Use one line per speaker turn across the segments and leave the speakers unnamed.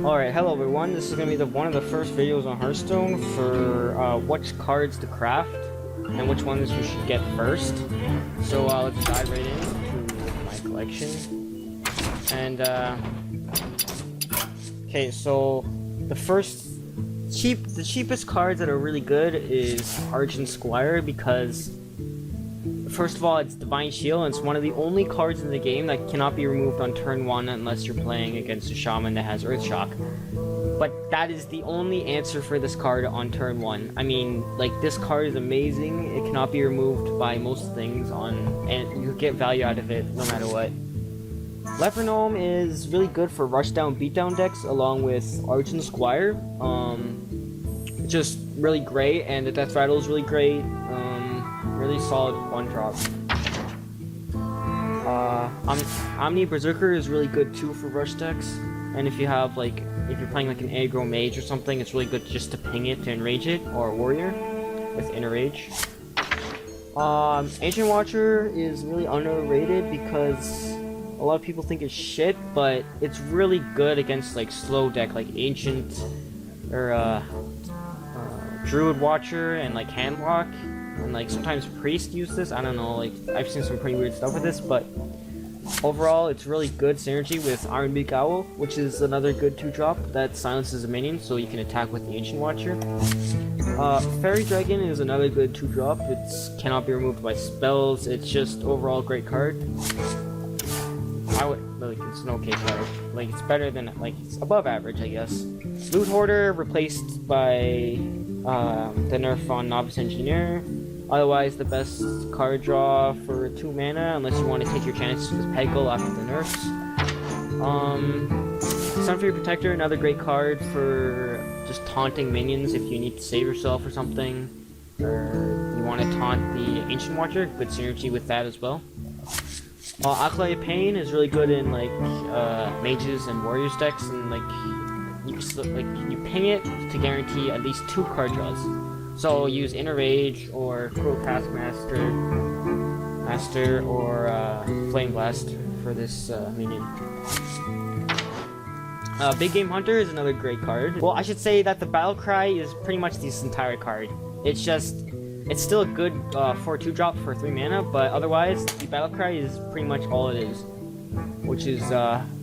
Alright, hello everyone. This is going to be one of the first videos on Hearthstone for which cards to craft and which ones you should get first. So let's dive right into my collection. And okay, so the cheapest cards that are really good is Argent Squire, because first of all, it's Divine Shield, and it's one of the only cards in the game that cannot be removed on turn 1 unless you're playing against a Shaman that has Earth Shock. But that is the only answer for this card on turn 1. I mean, like, this card is amazing. It cannot be removed by most things and you get value out of it no matter what. Gnome is really good for rushdown beatdown decks along with Argent Squire. Just really great, and the Death Rattle is really great. Really solid one drop. Omni Berserker is really good too for rush decks, and if you're playing like an aggro mage or something, it's really good just to ping it to enrage it, or a warrior with inner rage. Ancient Watcher is really underrated because a lot of people think it's shit, but it's really good against like slow deck like Ancient or Druid Watcher and like Handlock. And like sometimes priests use this. I don't know, like I've seen some pretty weird stuff with this, but overall it's really good synergy with Ironbeak Owl, which is another good 2-drop that silences a minion so you can attack with the Ancient Watcher. Fairy Dragon is another good 2-drop. It cannot be removed by spells. It's just overall a great card. It's an okay card. Like, it's better than, like, it's above average, I guess. Loot Hoarder replaced by the nerf on Novice Engineer. Otherwise, the best card draw for 2 mana, unless you want to take your chances with Peggle after the nerfs. Sunfury Protector, another great card for just taunting minions if you need to save yourself or something. Or you want to taunt the Ancient Watcher, good synergy with that as well. Acolyte Pain is really good in like mages and warriors decks, and you ping it to guarantee at least 2 card draws. So use Inner Rage or Cruel Taskmaster or Flame Blast for this minion. Big Game Hunter is another great card. Well, I should say that the Battle Cry is pretty much this entire card. It's still a good 4-2 drop for 3 mana, but otherwise the Battle Cry is pretty much all it is, which is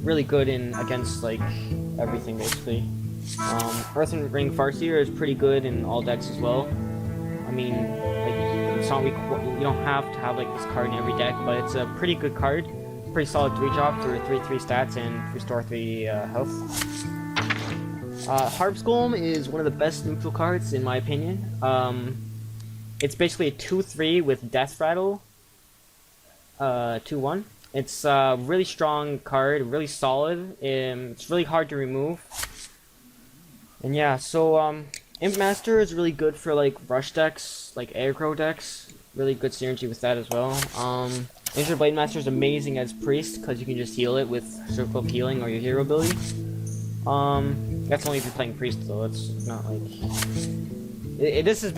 really good against like everything basically. Earthen Ring Farseer is pretty good in all decks as well. I mean, like, it's not you don't have to have like this card in every deck, but it's a pretty good card. Pretty solid 3-drop for 3/3 stats and restore 3 health. Harpsculm is one of the best neutral cards in my opinion. It's basically a 2/3 with Death Rattle. 2/1. It's a really strong card, really solid. It's really hard to remove. And yeah, so Imp Master is really good for like rush decks, like aggro decks. Really good synergy with that as well. Injured Blade Master is amazing as priest because you can just heal it with Circle of Healing or your hero ability. That's only if you're playing priest though. It's not like this is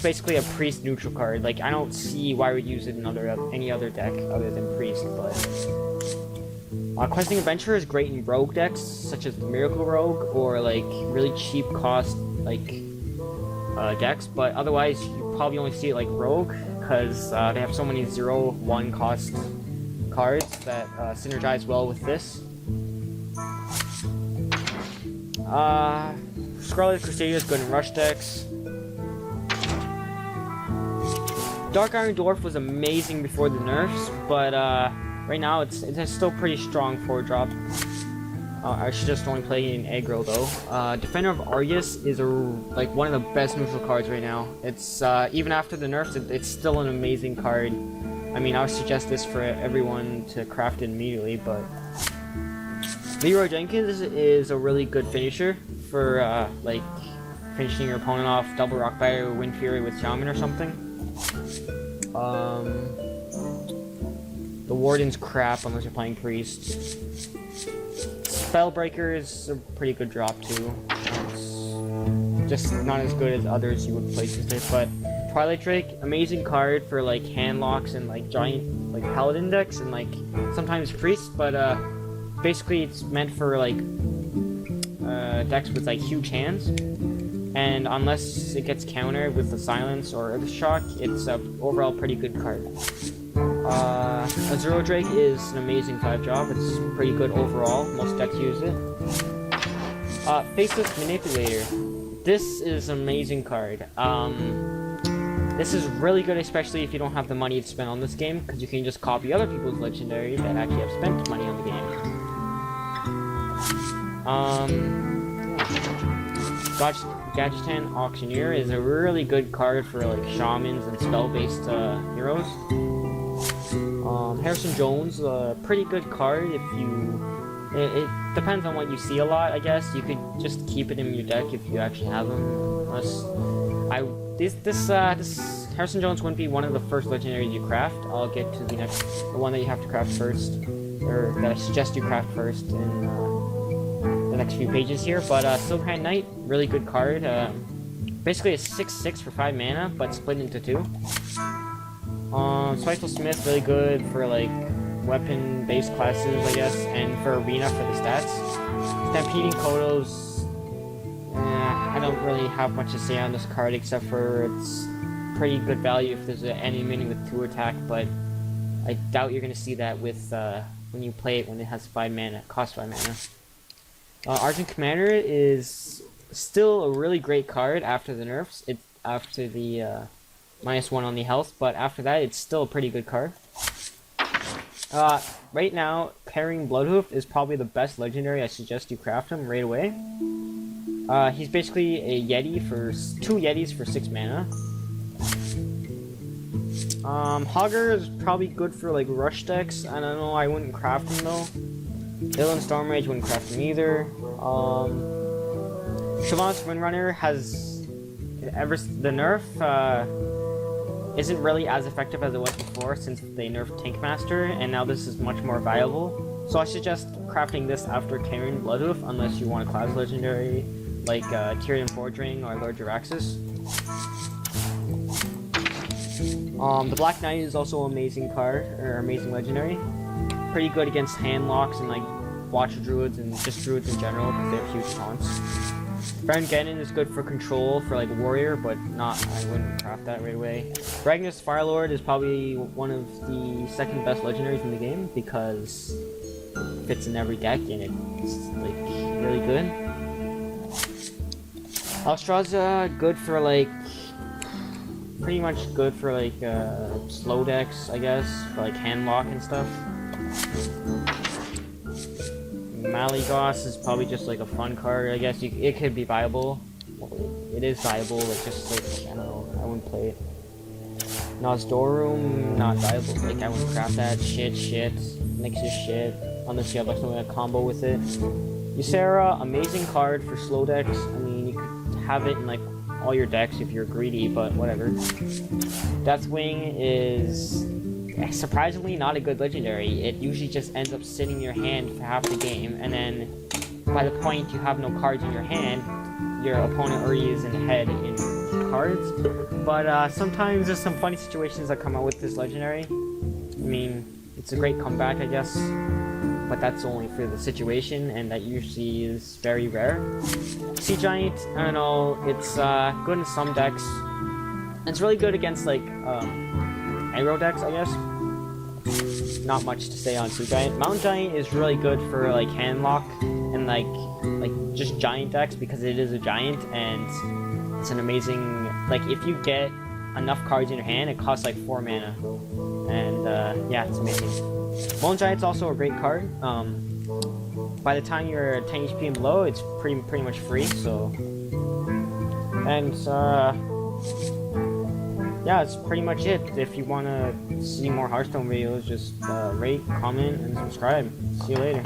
basically a priest neutral card. Like, I don't see why we'd use it in any other deck other than priest. But Questing Adventurer is great in rogue decks such as the Miracle Rogue or like really cheap cost like decks. But otherwise, you probably only see it like rogue because they have so many 0/1 cost cards that synergize well with this. Scarlet Crusader is good in rush decks. Dark Iron Dwarf was amazing before the nerfs, but right now it's still pretty strong 4-drop. I should just only play in aggro though. Defender of Argus is like one of the best neutral cards right now. It's even after the nerfs, it's still an amazing card. I mean, I would suggest this for everyone to craft it immediately, but Leroy Jenkins is a really good finisher for like finishing your opponent off double Rock Biter or Wind Fury with Shaman or something. The Warden's crap unless you're playing Priest. Spellbreaker is a pretty good drop too. It's just not as good as others you would place with it, but Twilight Drake, amazing card for like handlocks and like giant like paladin decks and like sometimes priests, but basically it's meant for like decks with like huge hands, and unless it gets countered with the silence or Earth Shock, it's a overall pretty good card. Azuro Drake is an amazing 5-drop. It's pretty good overall. Most decks use it. Faceless Manipulator. This is an amazing card. This is really good, especially if you don't have the money to spend on this game, because you can just copy other people's legendary that actually have spent money on the game. Gadgetan Auctioneer is a really good card for like shamans and spell-based heroes. Harrison Jones, a pretty good card if you... It depends on what you see a lot, I guess. You could just keep it in your deck if you actually have them. This Harrison Jones wouldn't be one of the first legendaries you craft. I'll get to the one that you have to craft first, or that I suggest you craft first in the next few pages here. But Silkhand Knight, really good card. Basically a 6/6 for 5 mana, but split into 2. Spiteful Smith, really good for like weapon-based classes, I guess, and for arena for the stats. Stampeding Kodos, I don't really have much to say on this card except for it's pretty good value if there's an enemy minion with 2 attack, but I doubt you're gonna see that with when you play it when it has 5 mana, costs 5 mana. Argent Commander is still a really great card after the nerfs. It's after the -1 on the health, but after that it's still a pretty good card. Right now, Carrying Bloodhoof is probably the best legendary. I suggest you craft him right away. He's basically a Yeti for 2 Yetis for 6 mana. Hogger is probably good for like rush decks. I don't know, I wouldn't craft him though. Dylan Stormrage wouldn't craft him either. Shyvana's Windrunner has the nerf isn't really as effective as it was before since they nerfed Tankmaster, and now this is much more viable. So I suggest crafting this after Carrying Bloodhoof unless you want a class legendary like Tyrion Forgeling or Lord Jaraxxus. The Black Knight is also an amazing card, or amazing legendary. Pretty good against hand locks and like Watcher Druids and just Druids in general because they have huge taunts. Baron Geddon is good for control for like warrior, but I wouldn't craft that right away. Ragnar's Firelord is probably one of the second best legendaries in the game because it fits in every deck and it's like really good. Alstraza, good for like pretty much good for like slow decks, I guess, for like hand lock and stuff. Malygos is probably just like a fun card, I guess. It could be viable. Well, it is viable, but just like, I don't know, I wouldn't play it. Nosdorum, not viable. Like, I wouldn't craft that. Shit. Makes you shit. Unless you have like something like a combo with it. Ysera, amazing card for slow decks. I mean, you could have it in like all your decks if you're greedy, but whatever. Deathwing is surprisingly not a good legendary. It usually just ends up sitting in your hand for half the game, and then by the point you have no cards in your hand, your opponent already is ahead in cards. But sometimes there's some funny situations that come out with this legendary. I mean, it's a great comeback, I guess, but that's only for the situation, and that usually is very rare. Sea Giant, I don't know, it's good in some decks. It's really good against like aggro decks, I guess. Not much to say on Sea Giant. Mountain Giant is really good for like hand lock and like just giant decks because it is a giant and it's an amazing, like if you get enough cards in your hand, it costs like 4 mana, and yeah, it's amazing. Mountain Giant's also a great card. By the time you're at 10 HP and below, it's pretty much free. So, and yeah, that's pretty much it. If you want to see more Hearthstone videos, just rate, comment, and subscribe. See you later.